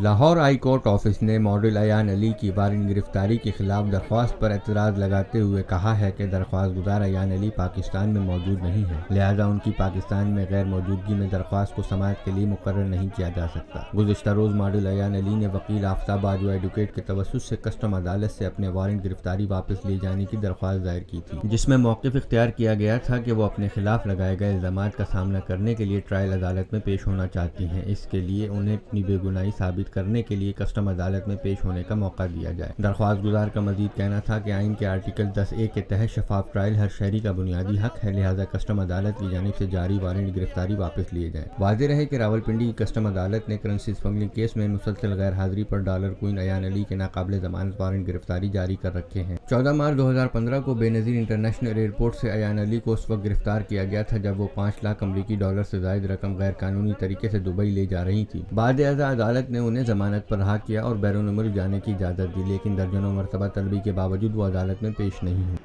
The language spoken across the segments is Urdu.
لاہور ہائی کورٹ آفس نے ماڈل ایان علی کی وارنٹ گرفتاری کے خلاف درخواست پر اعتراض لگاتے ہوئے کہا ہے کہ درخواستگزار ایان علی پاکستان میں موجود نہیں ہے، لہذا ان کی پاکستان میں غیر موجودگی میں درخواست کو سماعت کے لیے مقرر نہیں کیا جا سکتا۔ گزشتہ روز ماڈل ایان علی نے وکیل فتاب باجوہ ایڈووکیٹ کے توسط سے کسٹم عدالت سے اپنے وارنٹ گرفتاری واپس لیے جانے کی درخواست دائر کی تھی، جس میں موقف اختیار کیا گیا تھا کہ وہ اپنے خلاف لگائے گئے الزامات کا سامنا کرنے کے لیے ٹرائل عدالت میں پیش ہونا چاہتی ہیں۔ اس کے لیے انہیں اپنی بے گناہی ثابت کرنے کے لیے کسٹم عدالت میں پیش ہونے کا موقع دیا جائے۔ درخواست گزار کا مزید کہنا تھا کہ آئین کے آرٹیکل 10A کے تحت شفاف ٹرائل ہر شہری کا بنیادی حق ہے، لہذا کسٹم عدالت کی جانب سے جاری وارنٹ گرفتاری واپس لیے جائیں۔ واضح رہے کہ راولپنڈی کی کسٹم عدالت نے کرنسی اسمگلنگ کیس میں مسلسل غیر حاضری پر ڈالر کوئن ایان علی کے ناقابل ضمانت وارنٹ گرفتاری جاری کر رکھے ہیں۔ 14 مارچ 2015 کو بے نظیر انٹرنیشنل ایئرپورٹ سے ایان علی کو اس وقت گرفتار کیا گیا تھا جب وہ 5 لاکھ امریکی ڈالر سے زائد رقم غیر قانونی طریقے سے دبئی لے جا رہی تھی۔ بعد ازاں عدالت نے انہیں ضمانت پر رہا کیا اور بیرون ملک جانے کی اجازت دی، لیکن درجنوں مرتبہ طلبی کے باوجود وہ عدالت میں پیش نہیں ہوئی۔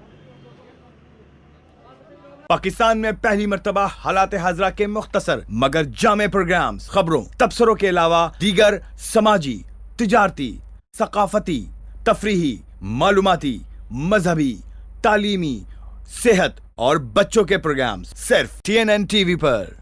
پاکستان میں پہلی مرتبہ حالات حاضرہ کے مختصر مگر جامع پروگرامز، خبروں، تبصروں کے علاوہ دیگر سماجی، تجارتی، ثقافتی، تفریحی، معلوماتی، مذہبی، تعلیمی، صحت اور بچوں کے پروگرامز صرف TNN TV پر۔